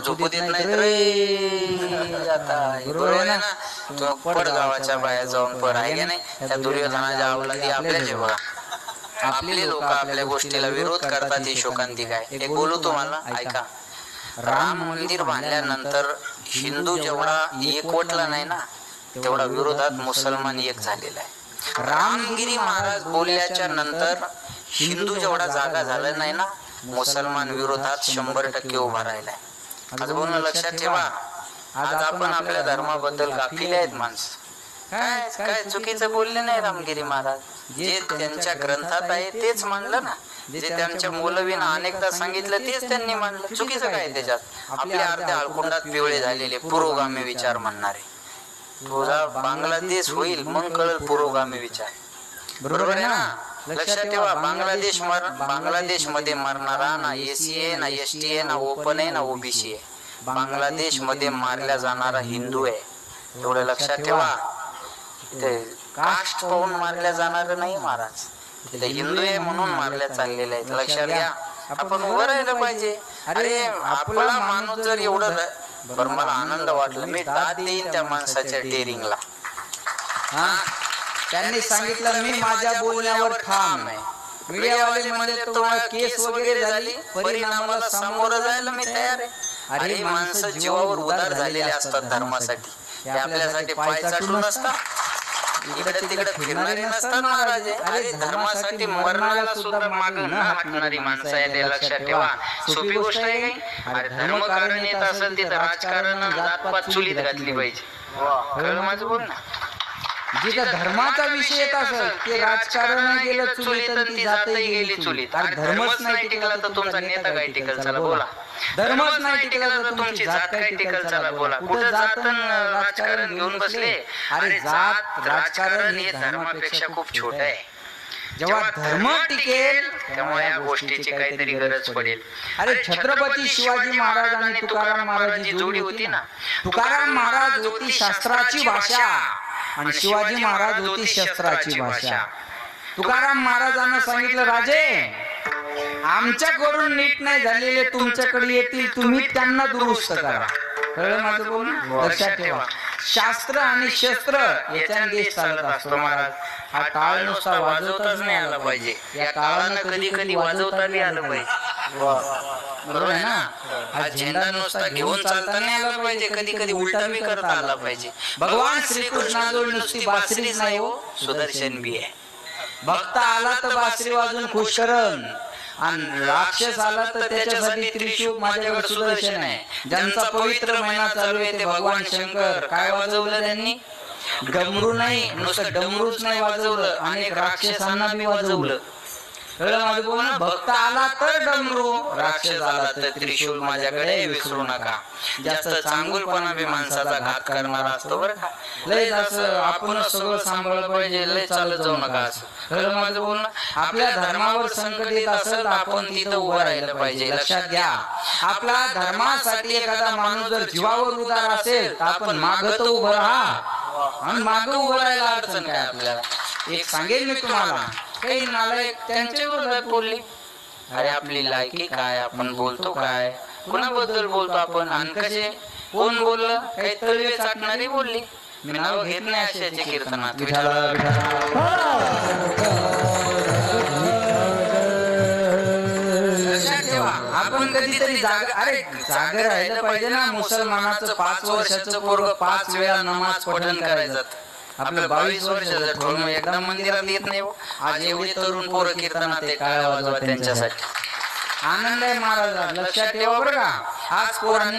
झोपू देत नाहीत रे. आता बरोबर आहे ना. तो पडगावाच्या बाहेर जाऊन पड आहे की नाही. त्या दुर्योधनाच्या अवलादी आपल्याच आहे बघा. आपले लोक आपल्या गोष्टीला विरोध करतात. ही शोकांतिक आहे. एक बोलू तुम्हाला, ऐका. राम मंदिर बांधल्यानंतर हिंदू जेवढा एकवटला नाही ना, तेवढा विरोधात मुसलमान एक झालेला आहे. रामगिरी महाराज बोलल्याच्या नंतर हिंदू जेवढा जागा झाला नाही ना, मुसलमान विरोधात 100% उभा राहिलाय. आज बोलणं लक्षात ठेवा. आज आपण आपल्या धर्माबद्दल गाफील आहेत माणसं. काय काय चुकीचं बोलले नाही रामगिरी महाराज. जे त्यांच्या ग्रंथात आहे तेच मानलं ना. जे त्यांच्या मौलवीनं अनेकदा सांगितलं तेच त्यांनी मानलं. चुकीचं काय त्याच्यात. आपल्या अर्ध्या आळकुंडात पिवळे झालेले पुरोगामी विचार म्हणणारे. तुझा बांगलादेश होईल मग कळल पुरोगामी विचार. बरोबर आहे ना. लक्षात ठेवा. बांगलादेश मध्ये मरणारा ना एसी आहे, ना एसटी आहे, ना ओपन आहे, ना ओबीसी आहे. बांगलादेश मध्ये मारल्या जाणारा हिंदू आहे. एवढं लक्षात ठेवा. ते कास्ट पाहून मारल्या जाणार नाही महाराज. ते हिंदू आहे म्हणून मारल्या चाललेल्या आहेत. लक्षात घ्या. आपण उभं राहिलं पाहिजे. अरे आपला माणूस जर एवढं बरं, मला आनंद वाटला. मी दाद देईन त्या माणसाच्या डेअरिंगला. त्यांनी सांगितलं मी माझ्या बोलण्यावर ठाम आहे. मीडियावाले म्हणजे तुम्हाला केस वगैरे झाली, परिणामाला सामोरं जायला मी तयार आहे. अरे माणसं जीवावर उदार झालेले असतात धर्मासाठी. ते आपल्यासाठी पाय चाटून नसतात, इकडे तिकडे फिरणारे नसतात महाराज. अरे धर्मासाठी मरणाला सुद्धा माग न हटणारी माणसं आहे. ते लक्षात ठेवा. सोपी गोष्ट आहे काही. अरे धर्मकारण येत असेल तिथं राजकारण जातपात चुलीत घातली पाहिजे. कळलं माझं बोल ना. जिथं धर्माचा विषय येत असेल ते राजकारण गेलं चुलीत आणि ती जातही गेली चुलीत. अरे धर्मच नाही टिकला तर तुमचा नेता काय टिकल. चला बोला. धर्मच नाही टिकला तर तुमची जात काय टिकल. चला बोला. कुठं जात राजकारण घेऊन बसले. अरे जात राजकारण हे धर्मापेक्षा खूप छोट आहे. जेव्हा धर्म टिकेल तेव्हा या गोष्टीची काहीतरी गरज पडेल. अरे छत्रपती शिवाजी महाराज आणि तुकाराम महाराज जोडी होती ना. तुकाराम महाराज होती शास्त्राची भाषा आणि शिवाजी महाराज होती शस्त्राची भाषा. तुकाराम महाराजांना सांगितलं राजे आमच्याकडून नीट नाही झालेले तुमच्याकडे येतील, तुम्ही त्यांना दुरुस्त करा. कळलं माझं बोलणं. लक्षात ठेवा. शास्त्र आणि शस्त्र याच्याने देश चालत असतो महाराज. हा टाळ नुसता वाजवताच नाही आला पाहिजे. या टाळानं कधी कधी वाजवता बी आलं पाहिजे. बरोबर आहे ना. हा झेंडा नुसता घेऊन चालता नाही आला पाहिजे. कधी कधी उलटा बी करता आला पाहिजे. भगवान श्रीकृष्णाजवळ नुसती बासरीच नाही हो, सुदर्शन बी आहे. भक्त आला तर बासरी वाजून खुश करन आणि राक्षस आला तर त्याच्यासाठी त्रिशूळ माझ्याकडे सुदर्शन आहे. ज्यांचा पवित्र महिना चालू आहे ते भगवान शंकर. काय वाजवलं त्यांनी. डमरू नाही, नुसतं डमरूच नाही वाजवलं, अनेक राक्षसांना बी वाजवलं. कळलं माझं बोलणं. भक्त आला तर डमरू, राक्षस आला तर त्रिशूळ माझ्याकडे विसरू नका. जास्त चांगुलपणा बी माणसाचा घात करणारा असतो बरं का. लय असं आपणच सगळं सांभाळलं पाहिजे, लय चालत जाऊ नका असं. कळलं माझं बोलणं. आपल्या धर्मावर संकट येत असेल तर आपण तिथं उभं राहिलं पाहिजे. लक्षात घ्या. आपल्या धर्मासाठी एखादा माणूस जर जीवावर उदार असेल तर आपण मागं तर उभं राहा आणि मागं उभं राहायला अडचण काय आपल्याला. एक सांगेल मी तुम्हाला. काही नालायक त्यांच्या विरोधात बोलली. अरे आपली लायकी काय, आपण बोलतो काय, कुणाबद्दल बोलतो आपण आणि कसे, कोण बोललं. काही तळवे चाटणारी बोलली. मी नाव घेत नाही अशाचे कीर्तनात. आपण कधीतरी अरे जागे राहिलं पाहिजे ना. मुसलमानाचं 5 वर्षाचं पोरग 5 वेळा नमाज पठण करायचं. आपलं 22 वर्षाचं ठोण एकदा मंदिरात येत नाही. आज एवढे तरुण पोरं कीर्तनात आहे. काय वाजवा त्यांच्यासाठी. आनंद आहे महाराज. लक्षात ठेवा बरं का. आज पोरांनी